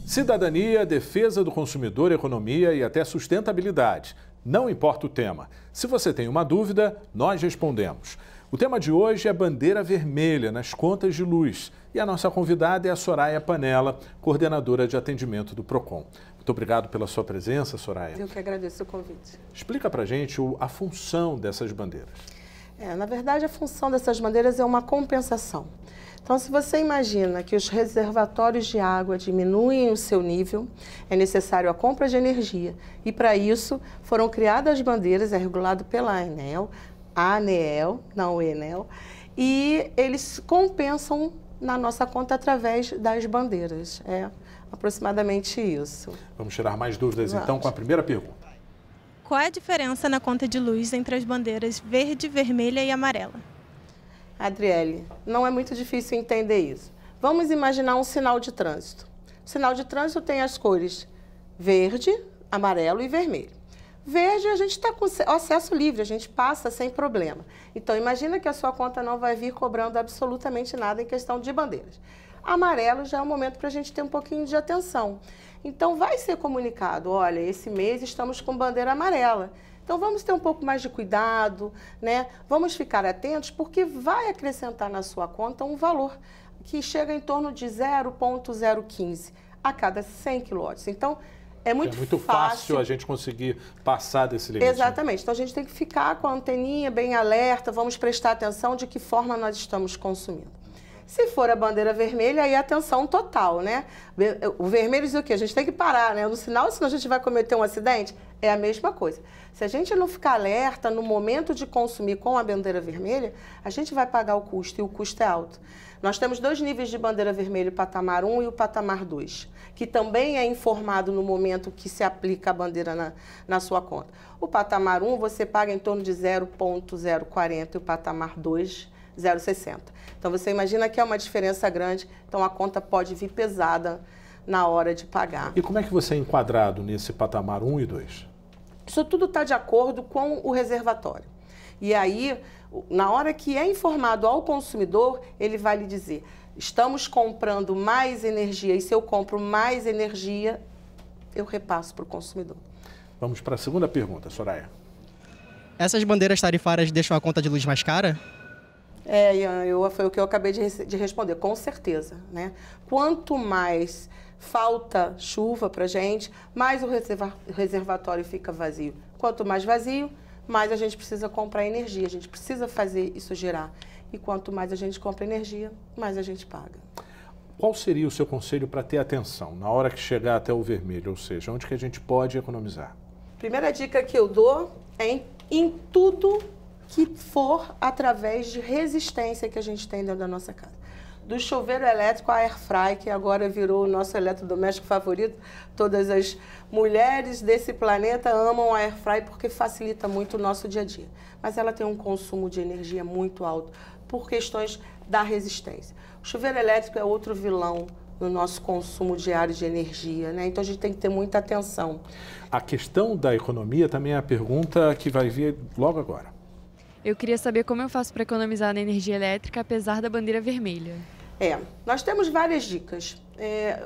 Cidadania, defesa do consumidor, economia e até sustentabilidade. Não importa o tema. Se você tem uma dúvida, nós respondemos. O tema de hoje é bandeira vermelha nas contas de luz. E a nossa convidada é a Soraya Panella, coordenadora de atendimento do PROCON. Muito obrigado pela sua presença, Soraya. Eu que agradeço o convite. Explica pra gente a função dessas bandeiras. Na verdade, a função dessas bandeiras é uma compensação. Então, se você imagina que os reservatórios de água diminuem o seu nível, é necessário a compra de energia. E, para isso, foram criadas as bandeiras, é regulado pela ANEEL, não o Enel, e eles compensam na nossa conta através das bandeiras. É aproximadamente isso. Vamos tirar mais dúvidas, então, com a primeira pergunta. Qual é a diferença na conta de luz entre as bandeiras verde, vermelha e amarela? Adriele, não é muito difícil entender isso. Vamos imaginar um sinal de trânsito. O sinal de trânsito tem as cores verde, amarelo e vermelho. Verde, a gente está com acesso livre, a gente passa sem problema. Então, imagina que a sua conta não vai vir cobrando absolutamente nada em questão de bandeiras. Amarelo já é um momento para a gente ter um pouquinho de atenção. Então, vai ser comunicado, olha, esse mês estamos com bandeira amarela. Então, vamos ter um pouco mais de cuidado, né? Vamos ficar atentos, porque vai acrescentar na sua conta um valor que chega em torno de 0,015 a cada 100 quilowatts. Então, é muito fácil a gente conseguir passar desse limite. Exatamente. Então, a gente tem que ficar com a anteninha bem alerta, vamos prestar atenção de que forma nós estamos consumindo. Se for a bandeira vermelha, aí atenção total, né? O vermelho diz o quê? A gente tem que parar, né? No sinal, senão a gente vai cometer um acidente. É a mesma coisa. Se a gente não ficar alerta no momento de consumir com a bandeira vermelha, a gente vai pagar o custo, e o custo é alto. Nós temos dois níveis de bandeira vermelha, o patamar 1 e o patamar 2, que também é informado no momento que se aplica a bandeira na sua conta. O patamar 1 você paga em torno de 0,040 e o patamar 2, 0,60. Então, você imagina que é uma diferença grande, então a conta pode vir pesada na hora de pagar. E como é que você é enquadrado nesse patamar 1 e 2? Isso tudo está de acordo com o reservatório. E aí, na hora que é informado ao consumidor, ele vai lhe dizer, estamos comprando mais energia e se eu compro mais energia, eu repasso para o consumidor. Vamos para a segunda pergunta, Soraya. Essas bandeiras tarifárias deixam a conta de luz mais cara? Foi o que eu acabei de responder, com certeza, né? Quanto mais falta chuva para a gente, mais o reservatório fica vazio. Quanto mais vazio, mais a gente precisa comprar energia, a gente precisa fazer isso girar. E quanto mais a gente compra energia, mais a gente paga. Qual seria o seu conselho para ter atenção na hora que chegar até o vermelho, ou seja, onde que a gente pode economizar? Primeira dica que eu dou é em tudo que for através de resistência que a gente tem dentro da nossa casa. Do chuveiro elétrico à airfry, que agora virou o nosso eletrodoméstico favorito. Todas as mulheres desse planeta amam a airfry porque facilita muito o nosso dia a dia. Mas ela tem um consumo de energia muito alto por questões da resistência. O chuveiro elétrico é outro vilão no nosso consumo diário de energia, né? Então a gente tem que ter muita atenção. A questão da economia também é a pergunta que vai vir logo agora. Eu queria saber como eu faço para economizar na energia elétrica, apesar da bandeira vermelha. Nós temos várias dicas.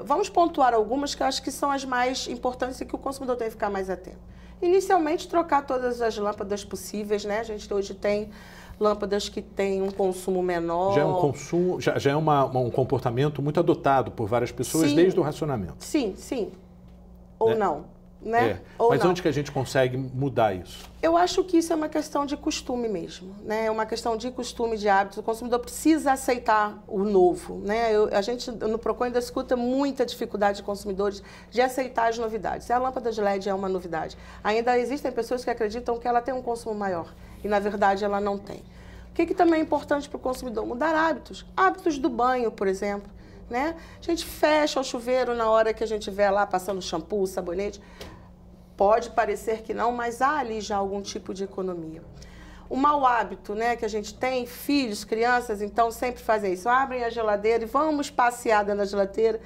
Vamos pontuar algumas que eu acho que são as mais importantes e que o consumidor tem que ficar mais atento. Inicialmente, trocar todas as lâmpadas possíveis, né? A gente hoje tem lâmpadas que têm um consumo menor. Já é um comportamento muito adotado por várias pessoas desde o racionamento. Sim. Ou não. Né? Mas onde que a gente consegue mudar isso? Eu acho que isso é uma questão de costume mesmo, né? É uma questão de costume, de hábito. O consumidor precisa aceitar o novo, né? A gente no PROCON ainda escuta muita dificuldade de consumidores de aceitar as novidades. A lâmpada de LED é uma novidade. Ainda existem pessoas que acreditam que ela tem um consumo maior e, na verdade, ela não tem. O que também é importante para o consumidor? Mudar hábitos. Hábitos do banho, por exemplo. Né? A gente fecha o chuveiro na hora que a gente estiver lá passando shampoo, sabonete. Pode parecer que não, mas há ali já algum tipo de economia. O mau hábito, né, que a gente tem, filhos, crianças, então sempre fazem isso. Abrem a geladeira e vamos passear dentro da geladeira.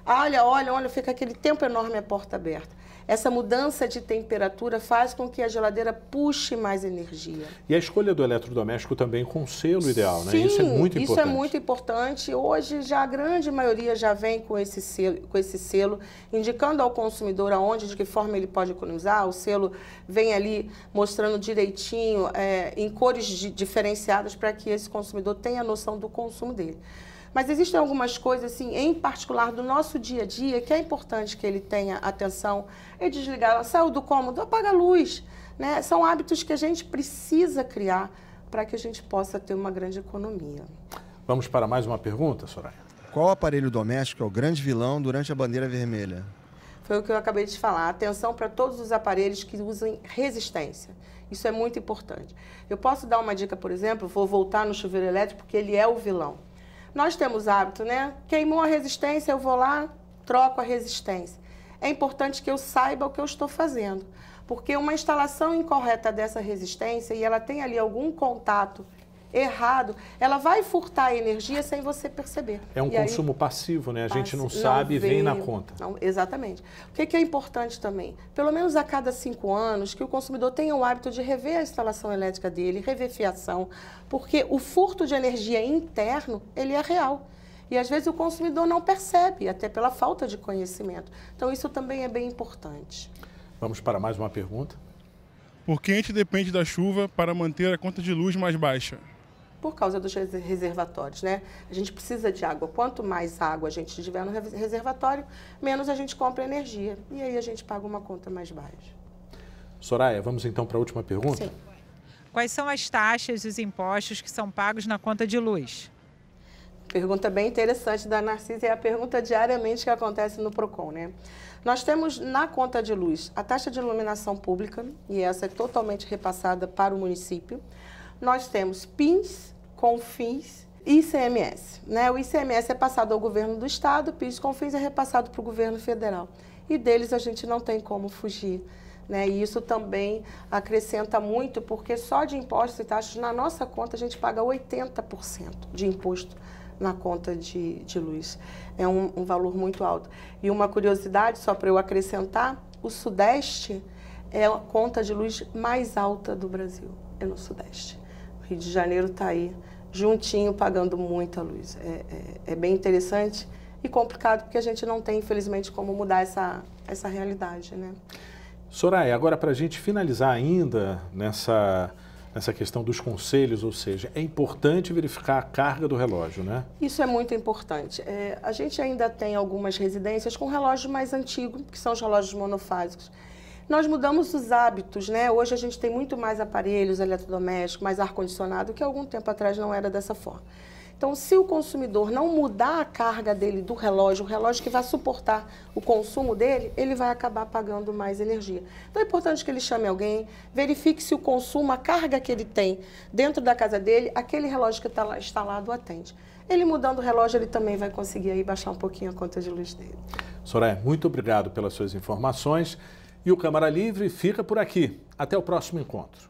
Olha, fica aquele tempo enorme a porta aberta. essa mudança de temperatura faz com que a geladeira puxe mais energia. E a escolha do eletrodoméstico também com selo ideal, né? Sim, Isso é muito importante. Isso é muito importante. Hoje já a grande maioria já vem com esse selo, indicando ao consumidor aonde, de que forma ele pode economizar. O selo vem ali mostrando direitinho, em cores diferenciadas, para que esse consumidor tenha noção do consumo dele. Mas existem algumas coisas, assim, em particular do nosso dia a dia, que é importante que ele tenha atenção. É desligar, saiu do cômodo, apaga a luz, né? São hábitos que a gente precisa criar para que a gente possa ter uma grande economia. Vamos para mais uma pergunta, Soraya? Qual aparelho doméstico é o grande vilão durante a bandeira vermelha? Foi o que eu acabei de falar. Atenção para todos os aparelhos que usem resistência. Isso é muito importante. Eu posso dar uma dica, por exemplo, vou voltar no chuveiro elétrico, porque ele é o vilão. Nós temos hábito, né? Queimou a resistência, eu vou lá, troco a resistência. É importante que eu saiba o que eu estou fazendo, porque uma instalação incorreta dessa resistência, e ela tem ali algum contato errado, ela vai furtar a energia sem você perceber. É um consumo passivo, né? A gente não sabe e vem na conta. Não, exatamente. O que é importante também? Pelo menos a cada 5 anos, que o consumidor tenha o hábito de rever a instalação elétrica dele, rever fiação, porque o furto de energia interno, ele é real. E às vezes o consumidor não percebe, até pela falta de conhecimento. Então isso também é bem importante. Vamos para mais uma pergunta. Por que a gente depende da chuva para manter a conta de luz mais baixa? Por causa dos reservatórios, né? A gente precisa de água. Quanto mais água a gente tiver no reservatório, menos a gente compra energia. E aí a gente paga uma conta mais baixa. Soraya, vamos então para a última pergunta? Sim. Quais são as taxas e os impostos que são pagos na conta de luz? Pergunta bem interessante da Narcisa, é a pergunta diariamente que acontece no PROCON, né? Nós temos na conta de luz a taxa de iluminação pública, e essa é totalmente repassada para o município. Nós temos PIS, CONFINS e ICMS, né? O ICMS é passado ao governo do estado, PIS e CONFINS é repassado para o governo federal. E deles a gente não tem como fugir, né? E isso também acrescenta muito, porque só de impostos e taxas na nossa conta a gente paga 80% de imposto na conta de luz. É um valor muito alto. E uma curiosidade, só para eu acrescentar, o Sudeste é a conta de luz mais alta do Brasil, é no Sudeste. O Rio de Janeiro está aí, juntinho, pagando muita luz. É bem interessante e complicado, porque a gente não tem, infelizmente, como mudar essa realidade, né? Soraya, agora para a gente finalizar ainda nessa questão dos conselhos, ou seja, é importante verificar a carga do relógio, né? Isso é muito importante. A gente ainda tem algumas residências com relógios mais antigos, que são os relógios monofásicos. Nós mudamos os hábitos, né? Hoje a gente tem muito mais aparelhos eletrodomésticos, mais ar-condicionado, que algum tempo atrás não era dessa forma. Então, se o consumidor não mudar a carga dele do relógio, o relógio que vai suportar o consumo dele, ele vai acabar pagando mais energia. Então, é importante que ele chame alguém, verifique se o consumo, a carga que ele tem dentro da casa dele, aquele relógio que está lá instalado atende. Ele mudando o relógio, ele também vai conseguir aí baixar um pouquinho a conta de luz dele. Soraya, muito obrigado pelas suas informações. E o Câmara Livre fica por aqui. Até o próximo encontro.